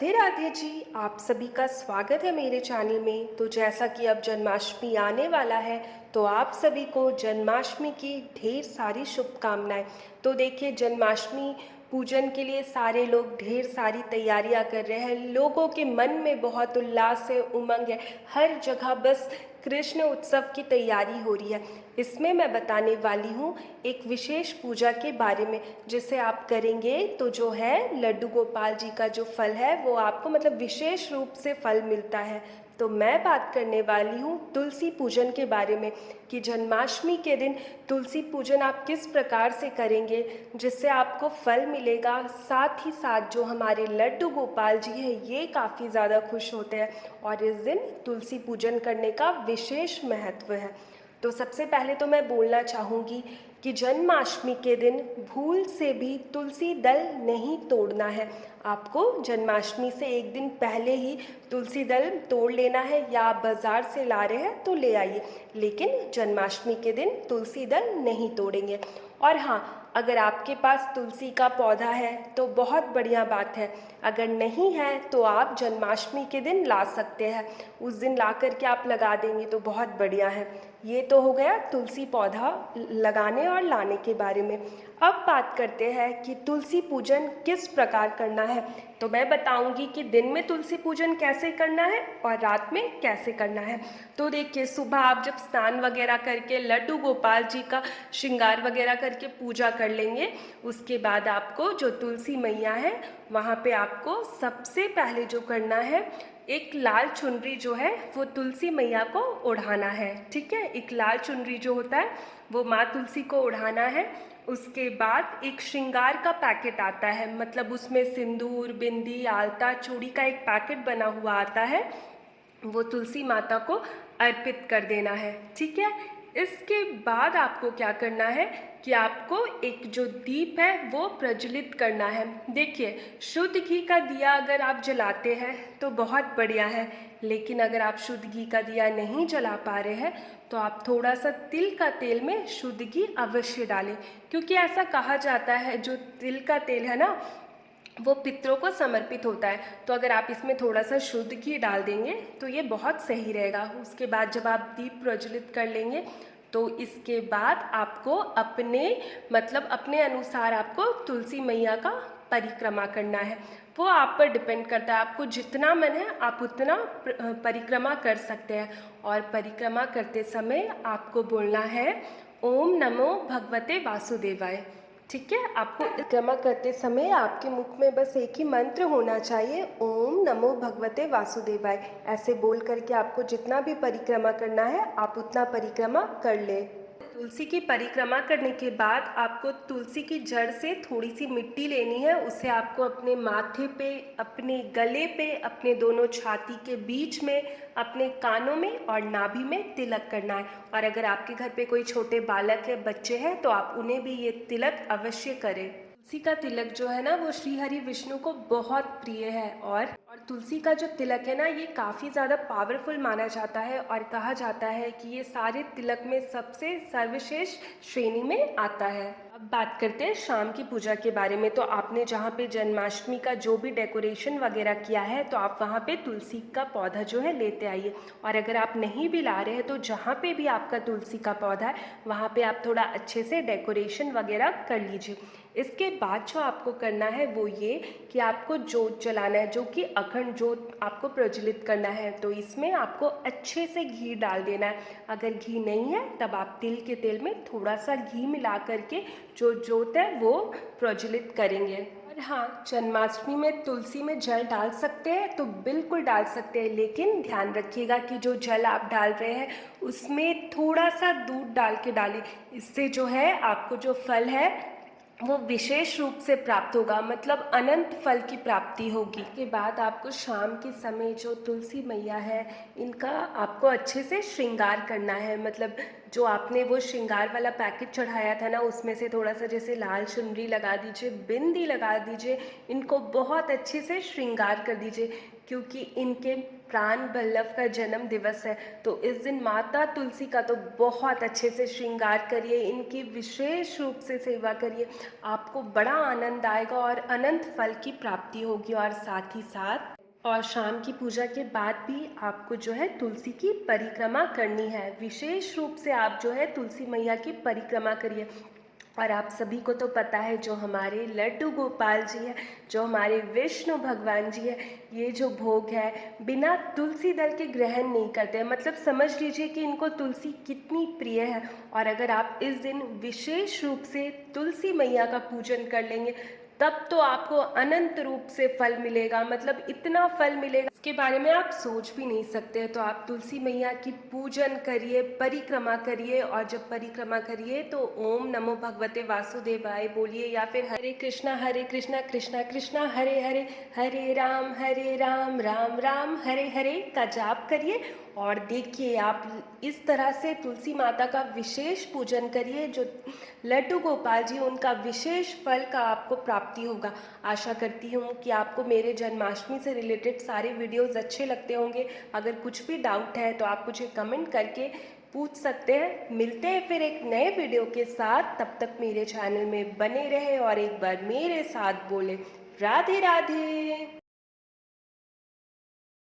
राधे राधे जी। आप सभी का स्वागत है मेरे चैनल में। तो जैसा कि अब जन्माष्टमी आने वाला है तो आप सभी को जन्माष्टमी की ढेर सारी शुभकामनाएं। तो देखिए, जन्माष्टमी पूजन के लिए सारे लोग ढेर सारी तैयारियां कर रहे हैं। लोगों के मन में बहुत उल्लास है, उमंग है। हर जगह बस कृष्ण उत्सव की तैयारी हो रही है। इसमें मैं बताने वाली हूँ एक विशेष पूजा के बारे में, जिसे आप करेंगे तो जो है लड्डू गोपाल जी का जो फल है वो आपको मतलब विशेष रूप से फल मिलता है। तो मैं बात करने वाली हूँ तुलसी पूजन के बारे में कि जन्माष्टमी के दिन तुलसी पूजन आप किस प्रकार से करेंगे जिससे आपको फल मिलेगा। साथ ही साथ जो हमारे लड्डू गोपाल जी हैं ये काफ़ी ज़्यादा खुश होते हैं और इस दिन तुलसी पूजन करने का विशेष महत्व है। तो सबसे पहले तो मैं बोलना चाहूँगी कि जन्माष्टमी के दिन भूल से भी तुलसी दल नहीं तोड़ना है। आपको जन्माष्टमी से एक दिन पहले ही तुलसी दल तोड़ लेना है, या आप बाज़ार से ला रहे हैं तो ले आइए, लेकिन जन्माष्टमी के दिन तुलसी दल नहीं तोड़ेंगे। और हाँ, अगर आपके पास तुलसी का पौधा है तो बहुत बढ़िया बात है। अगर नहीं है तो आप जन्माष्टमी के दिन ला सकते हैं। उस दिन ला करके आप लगा देंगे तो बहुत बढ़िया है। ये तो हो गया तुलसी पौधा लगाने और लाने के बारे में। अब बात करते हैं कि तुलसी पूजन किस प्रकार करना है। तो मैं बताऊंगी कि दिन में तुलसी पूजन कैसे करना है और रात में कैसे करना है। तो देखिए, सुबह आप जब स्नान वगैरह करके लड्डू गोपाल जी का श्रृंगार वगैरह करके पूजा कर लेंगे, उसके बाद आपको जो तुलसी मैया है वहाँ पे आपको सबसे पहले जो करना है, एक लाल चुनरी जो है वो तुलसी मैया को ओढ़ाना है। ठीक है, एक लाल चुनरी जो होता है वो माँ तुलसी को ओढ़ाना है। उसके बाद एक श्रृंगार का पैकेट आता है, मतलब उसमें सिंदूर, बिंदी, आलता, चूड़ी का एक पैकेट बना हुआ आता है, वो तुलसी माता को अर्पित कर देना है। ठीक है, इसके बाद आपको क्या करना है कि आपको एक जो दीप है वो प्रज्वलित करना है। देखिए, शुद्ध घी का दिया अगर आप जलाते हैं तो बहुत बढ़िया है, लेकिन अगर आप शुद्ध घी का दिया नहीं जला पा रहे हैं तो आप थोड़ा सा तिल का तेल में शुद्ध घी अवश्य डालें, क्योंकि ऐसा कहा जाता है जो तिल का तेल है ना वो पितरों को समर्पित होता है। तो अगर आप इसमें थोड़ा सा शुद्ध घी डाल देंगे तो ये बहुत सही रहेगा। उसके बाद जब आप दीप प्रज्वलित कर लेंगे तो इसके बाद आपको अपने अनुसार आपको तुलसी मैया का परिक्रमा करना है। वो आप पर डिपेंड करता है, आपको जितना मन है आप उतना परिक्रमा कर सकते हैं। और परिक्रमा करते समय आपको बोलना है ओम नमो भगवते वासुदेवाय। ठीक है, आपको परिक्रमा करते समय आपके मुख में बस एक ही मंत्र होना चाहिए, ओम नमो भगवते वासुदेवाय। ऐसे बोल करके आपको जितना भी परिक्रमा करना है आप उतना परिक्रमा कर ले। तुलसी की परिक्रमा करने के बाद आपको तुलसी की जड़ से थोड़ी सी मिट्टी लेनी है। उसे आपको अपने माथे पे, अपने गले पे, अपने दोनों छाती के बीच में, अपने कानों में और नाभि में तिलक करना है। और अगर आपके घर पे कोई छोटे बालक है, बच्चे हैं, तो आप उन्हें भी ये तिलक अवश्य करें। तुलसी का तिलक जो है ना वो श्री हरि विष्णु को बहुत प्रिय है। और तुलसी का जो तिलक है ना ये काफ़ी ज़्यादा पावरफुल माना जाता है और कहा जाता है कि ये सारे तिलक में सबसे सर्वश्रेष्ठ श्रेणी में आता है। अब बात करते हैं शाम की पूजा के बारे में। तो आपने जहाँ पे जन्माष्टमी का जो भी डेकोरेशन वगैरह किया है तो आप वहाँ पे तुलसी का पौधा जो है लेते आइए। और अगर आप नहीं भी ला रहे हैं तो जहाँ पे भी आपका तुलसी का पौधा है वहाँ पे आप थोड़ा अच्छे से डेकोरेशन वगैरह कर लीजिए। इसके बाद जो आपको करना है वो ये कि आपको जोत जलाना है, जो कि अखंड जोत आपको प्रज्वलित करना है। तो इसमें आपको अच्छे से घी डाल देना है। अगर घी नहीं है तब आप तिल के तेल में थोड़ा सा घी मिला करके जो जोत है वो प्रज्वलित करेंगे। और हाँ, जन्माष्टमी में तुलसी में जल डाल सकते हैं तो बिल्कुल डाल सकते हैं, लेकिन ध्यान रखिएगा कि जो जल आप डाल रहे हैं उसमें थोड़ा सा दूध डाल के डालें। इससे जो है आपको जो फल है वो विशेष रूप से प्राप्त होगा, मतलब अनंत फल की प्राप्ति होगी। के बाद आपको शाम के समय जो तुलसी मैया है इनका आपको अच्छे से श्रृंगार करना है, मतलब जो आपने वो श्रृंगार वाला पैकेट चढ़ाया था ना, उसमें से थोड़ा सा जैसे लाल चुनरी लगा दीजिए, बिंदी लगा दीजिए, इनको बहुत अच्छे से श्रृंगार कर दीजिए, क्योंकि इनके प्राण वल्लभ का जन्म दिवस है। तो इस दिन माता तुलसी का तो बहुत अच्छे से श्रृंगार करिए, इनकी विशेष रूप से सेवा करिए, आपको बड़ा आनंद आएगा और अनंत फल की प्राप्ति होगी। और साथ ही साथ और शाम की पूजा के बाद भी आपको जो है तुलसी की परिक्रमा करनी है। विशेष रूप से आप जो है तुलसी मैया की परिक्रमा करिए। और आप सभी को तो पता है, जो हमारे लड्डू गोपाल जी है, जो हमारे विष्णु भगवान जी है, ये जो भोग है बिना तुलसी दल के ग्रहण नहीं करते हैं। मतलब समझ लीजिए कि इनको तुलसी कितनी प्रिय है। और अगर आप इस दिन विशेष रूप से तुलसी मैया का पूजन कर लेंगे, तब तो आपको अनंत रूप से फल मिलेगा। मतलब इतना फल मिलेगा, इसके बारे में आप सोच भी नहीं सकते। तो आप तुलसी मैया की पूजन करिए, परिक्रमा करिए, और जब परिक्रमा करिए तो ओम नमो भगवते वासुदेवाय बोलिए, या फिर हरे कृष्णा कृष्णा कृष्णा हरे हरे, हरे राम राम राम हरे हरे का जाप करिए। और देखिए, आप इस तरह से तुलसी माता का विशेष पूजन करिए, जो लड्डू गोपाल जी उनका विशेष फल का आपको प्राप्ति होगा। आशा करती हूँ कि आपको मेरे जन्माष्टमी से रिलेटेड सारे वीडियोस अच्छे लगते होंगे। अगर कुछ भी डाउट है तो आप मुझे कमेंट करके पूछ सकते हैं। मिलते हैं फिर एक नए वीडियो के साथ, तब तक मेरे चैनल में बने रहे और एक बार मेरे साथ बोले राधे राधे।